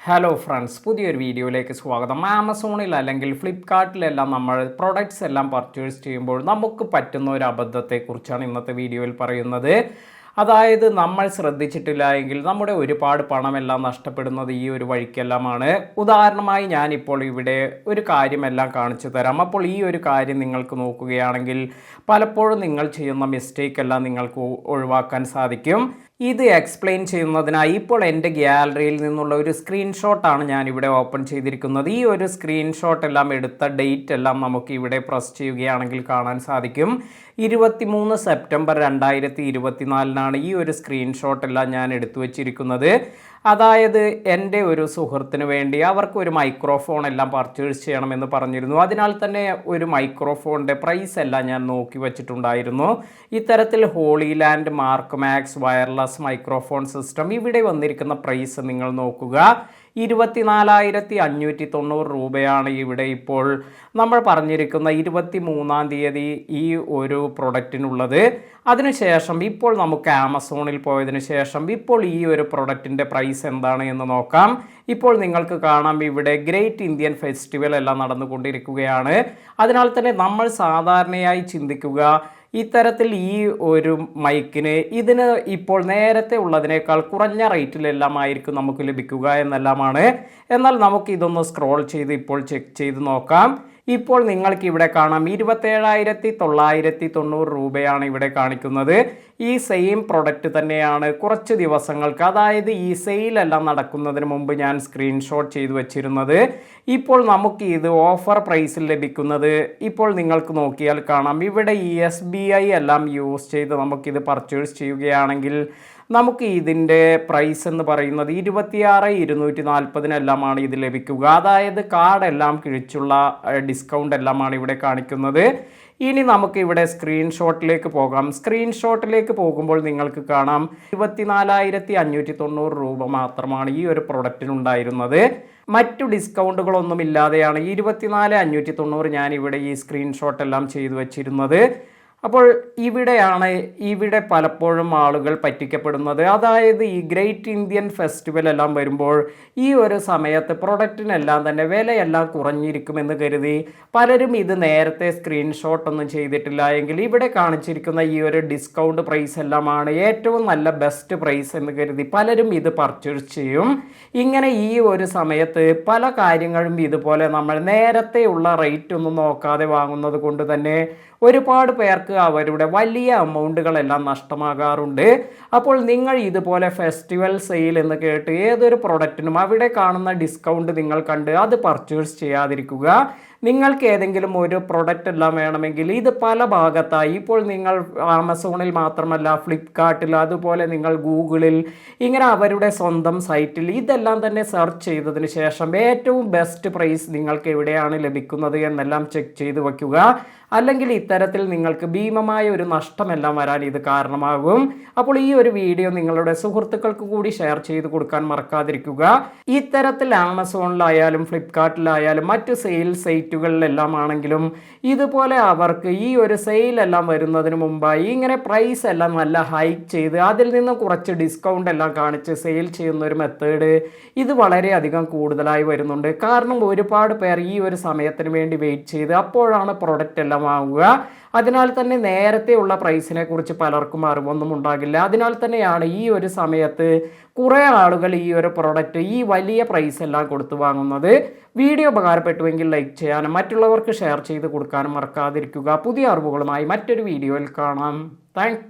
Hello friends, പുതിയൊരു വീഡിയോയിലേക്ക് സ്വാഗതം. ആമസോണിൽ അല്ലെങ്കിൽ ഫ്ലിപ്കാർട്ടിലെല്ലാം നമ്മൾ പ്രൊഡക്ട്സ് എല്ലാം പർച്ചേസ് ചെയ്യുമ്പോൾ നമുക്ക് പറ്റുന്ന ഒരു അബദ്ധത്തെക്കുറിച്ചാണ് ഇന്നത്തെ വീഡിയോയിൽ പറയുന്നത്. അതായത് നമ്മൾ ശ്രദ്ധിച്ചിട്ടില്ല എങ്കിൽ നമ്മുടെ ഒരുപാട് പണമെല്ലാം നഷ്ടപ്പെടുന്നത് ഈ ഒരു വഴിക്കെല്ലാമാണ്. ഉദാഹരണമായി ഞാനിപ്പോൾ ഇവിടെ ഒരു കാര്യമെല്ലാം കാണിച്ചു തരാം. അപ്പോൾ ഈ ഒരു കാര്യം നിങ്ങൾക്ക് നോക്കുകയാണെങ്കിൽ പലപ്പോഴും നിങ്ങൾ ചെയ്യുന്ന മിസ്റ്റേക്ക് എല്ലാം നിങ്ങൾക്ക് ഒഴിവാക്കാൻ സാധിക്കും. ഇത് എക്സ്പ്ലെയിൻ ചെയ്യുന്നതിനായി ഇപ്പോൾ എൻ്റെ ഗ്യാലറിയിൽ നിന്നുള്ള ഒരു സ്ക്രീൻഷോട്ടാണ് ഞാനിവിടെ ഓപ്പൺ ചെയ്തിരിക്കുന്നത്. ഈ ഒരു സ്ക്രീൻഷോട്ട് എല്ലാം എടുത്ത ഡേറ്റ് എല്ലാം നമുക്ക് ഇവിടെ പ്രസ് ചെയ്യുകയാണെങ്കിൽ കാണാൻ സാധിക്കും. 23 സെപ്റ്റംബർ 2024 ഈ ഒരു സ്ക്രീൻഷോട്ടെല്ലാം ഞാൻ എടുത്തു വച്ചിരിക്കുന്നത്. അതായത് എൻ്റെ ഒരു സുഹൃത്തിന് വേണ്ടി അവർക്ക് ഒരു മൈക്രോഫോൺ എല്ലാം പർച്ചേസ് ചെയ്യണമെന്ന് പറഞ്ഞിരുന്നു. അതിനാൽ തന്നെ ഒരു മൈക്രോഫോണിൻ്റെ പ്രൈസ് എല്ലാം ഞാൻ നോക്കി വച്ചിട്ടുണ്ടായിരുന്നു. ഇത്തരത്തിൽ Hollyland Mark Max wireless microphone system ഇവിടെ വന്നിരിക്കുന്ന പ്രൈസ് നിങ്ങൾ നോക്കുക. 24,590 രൂപയാണ് ഇവിടെ ഇപ്പോൾ നമ്മൾ പറഞ്ഞിരിക്കുന്ന 23-ാം തീയതി ഈ ഒരു പ്രൊഡക്റ്റിനുള്ളത്. അതിനുശേഷം ഇപ്പോൾ നമുക്ക് ആമസോണിൽ പോയതിനു ശേഷം ഇപ്പോൾ ഈ ഒരു പ്രൊഡക്റ്റിൻ്റെ പ്രൈസ് എന്താണ് എന്ന് നോക്കാം. ഇപ്പോൾ നിങ്ങൾക്ക് കാണാം ഇവിടെ ഗ്രേറ്റ് ഇന്ത്യൻ ഫെസ്റ്റിവൽ എല്ലാം നടന്നുകൊണ്ടിരിക്കുകയാണ്. അതിനാൽ തന്നെ നമ്മൾ സാധാരണയായി ചിന്തിക്കുക ഇത്തരത്തിൽ ഈ ഒരു മൈക്കിന് ഇതിന് ഇപ്പോൾ നേരത്തെ ഉള്ളതിനേക്കാൾ കുറഞ്ഞ റേറ്റിലെല്ലാമായിരിക്കും നമുക്ക് ലഭിക്കുക എന്നെല്ലാമാണ്. എന്നാൽ നമുക്ക് ഇതൊന്ന് സ്ക്രോൾ ചെയ്ത് ഇപ്പോൾ ചെക്ക് ചെയ്ത് നോക്കാം. ഇപ്പോൾ നിങ്ങൾക്ക് ഇവിടെ കാണാം 27,990 രൂപയാണ് ഇവിടെ കാണിക്കുന്നത്. ഈ സെയിം പ്രൊഡക്റ്റ് തന്നെയാണ് കുറച്ച് ദിവസങ്ങൾക്ക്, അതായത് ഈ സെയിലെല്ലാം നടക്കുന്നതിന് മുമ്പ് ഞാൻ സ്ക്രീൻഷോട്ട് ചെയ്തു വച്ചിരുന്നത്. ഇപ്പോൾ നമുക്ക് ഇത് ഓഫർ പ്രൈസിൽ ലഭിക്കുന്നത് ഇപ്പോൾ നിങ്ങൾക്ക് നോക്കിയാൽ കാണാം. ഇവിടെ ഈ SBI എല്ലാം യൂസ് ചെയ്ത് നമുക്കിത് പർച്ചേസ് ചെയ്യുകയാണെങ്കിൽ നമുക്ക് ഇതിൻ്റെ പ്രൈസ് എന്ന് പറയുന്നത് 26,240 ഇത് ലഭിക്കുക. അതായത് കാർഡെല്ലാം കിഴിച്ചുള്ള ഡിസ്കൗണ്ട് എല്ലാമാണ് ഇവിടെ കാണിക്കുന്നത്. ഇനി നമുക്ക് ഇവിടെ സ്ക്രീൻഷോട്ടിലേക്ക് പോകാം. സ്ക്രീൻഷോട്ടിലേക്ക് പോകുമ്പോൾ നിങ്ങൾക്ക് കാണാം 24,590 രൂപ മാത്രമാണ് ഈ ഒരു പ്രൊഡക്റ്റിനുണ്ടായിരുന്നത്. മറ്റു ഡിസ്കൗണ്ടുകളൊന്നുമില്ലാതെയാണ് 24,590 ഞാൻ ഇവിടെ ഈ സ്ക്രീൻഷോട്ടെല്ലാം ചെയ്തു വച്ചിരുന്നത്. അപ്പോൾ ഇവിടെ പലപ്പോഴും ആളുകൾ പറ്റിക്കപ്പെടുന്നത്, അതായത് ഈ ഗ്രേറ്റ് ഇന്ത്യൻ ഫെസ്റ്റിവൽ എല്ലാം വരുമ്പോൾ ഈ ഒരു സമയത്ത് പ്രൊഡക്റ്റിനെല്ലാം തന്നെ വിലയെല്ലാം കുറഞ്ഞിരിക്കുമെന്ന് കരുതി പലരും ഇത് നേരത്തെ സ്ക്രീൻഷോട്ടൊന്നും ചെയ്തിട്ടില്ല എങ്കിൽ ഇവിടെ കാണിച്ചിരിക്കുന്ന ഈ ഒരു ഡിസ്കൗണ്ട് പ്രൈസ് എല്ലാമാണ് ഏറ്റവും നല്ല ബെസ്റ്റ് പ്രൈസ് എന്ന് കരുതി പലരും ഇത് പർച്ചേസ് ചെയ്യും. ഇങ്ങനെ ഈ ഒരു സമയത്ത് പല കാര്യങ്ങളും ഇതുപോലെ നമ്മൾ നേരത്തെയുള്ള റേറ്റ് ഒന്നും നോക്കാതെ വാങ്ങുന്നത് കൊണ്ട് തന്നെ ഒരുപാട് പേർക്ക് അവരുടെ വലിയ എമൗണ്ടുകളെല്ലാം നഷ്ടമാകാറുണ്ട്. അപ്പോൾ നിങ്ങൾ ഇതുപോലെ ഫെസ്റ്റിവൽ സെയിൽ എന്ന് കേട്ട് ഏതൊരു പ്രൊഡക്റ്റിനും അവിടെ കാണുന്ന ഡിസ്കൗണ്ട് നിങ്ങൾ കണ്ട് അത് പർച്ചേസ് ചെയ്യാതിരിക്കുക. നിങ്ങൾക്ക് ഏതെങ്കിലും ഒരു പ്രൊഡക്റ്റ് എല്ലാം വേണമെങ്കിൽ ഇത് പല ഭാഗത്തായി ഇപ്പോൾ നിങ്ങൾ ആമസോണിൽ മാത്രമല്ല ഫ്ലിപ്കാർട്ടിൽ അതുപോലെ നിങ്ങൾ ഗൂഗിളിൽ ഇങ്ങനെ അവരുടെ സ്വന്തം സൈറ്റിൽ ഇതെല്ലാം തന്നെ സെർച്ച് ചെയ്തതിന് ശേഷം ഏറ്റവും ബെസ്റ്റ് പ്രൈസ് നിങ്ങൾക്ക് എവിടെയാണ് ലഭിക്കുന്നത് എന്നെല്ലാം ചെക്ക് ചെയ്ത് വയ്ക്കുക. അല്ലെങ്കിൽ ഇത്തരത്തിൽ നിങ്ങൾക്ക് ഭീമമായ ഒരു നഷ്ടമെല്ലാം വരാൻ ഇത് കാരണമാകും. അപ്പോൾ ഈ ഒരു വീഡിയോ നിങ്ങളുടെ സുഹൃത്തുക്കൾക്ക് കൂടി ഷെയർ ചെയ്ത് കൊടുക്കാൻ മറക്കാതിരിക്കുക. ഇത്തരത്തിൽ ആമസോണിലായാലും ഫ്ലിപ്കാർട്ടിലായാലും മറ്റ് സെയിൽ സൈറ്റുകളിലെല്ലാം ആണെങ്കിലും ഇതുപോലെ അവർക്ക് ഈ ഒരു സെയിലെല്ലാം വരുന്നതിന് മുമ്പായി ഇങ്ങനെ പ്രൈസ് എല്ലാം നല്ല ഹൈക്ക് ചെയ്ത് അതിൽ നിന്ന് കുറച്ച് ഡിസ്കൗണ്ട് എല്ലാം കാണിച്ച് സെയിൽ ചെയ്യുന്ന ഒരു മെത്തേഡ് ഇത് വളരെയധികം കൂടുതലായി വരുന്നുണ്ട്. കാരണം ഒരുപാട് പേർ ഈ ഒരു സമയത്തിന് വേണ്ടി വെയിറ്റ് ചെയ്ത് അപ്പോഴാണ് പ്രൊഡക്റ്റ് എല്ലാം വാങ്ങുക. അതിനാൽ തന്നെ നേരത്തെയുള്ള പ്രൈസിനെ കുറിച്ച് പലർക്കും അറിവൊന്നും ഉണ്ടാകില്ല. അതിനാൽ തന്നെയാണ് ഈ ഒരു സമയത്ത് കുറേ ആളുകൾ ഈ ഒരു പ്രൊഡക്റ്റ് ഈ വലിയ പ്രൈസ് എല്ലാം കൊടുത്തു വാങ്ങുന്നത്. വീഡിയോ ഉപകാരപ്പെട്ടുവെങ്കിൽ ലൈക്ക് ചെയ്യാനും മറ്റുള്ളവർക്ക് ഷെയർ ചെയ്ത് കൊടുക്കാനും മറക്കാതിരിക്കുക. പുതിയ അറിവുകളുമായി മറ്റൊരു വീഡിയോയിൽ കാണാം. താങ്ക്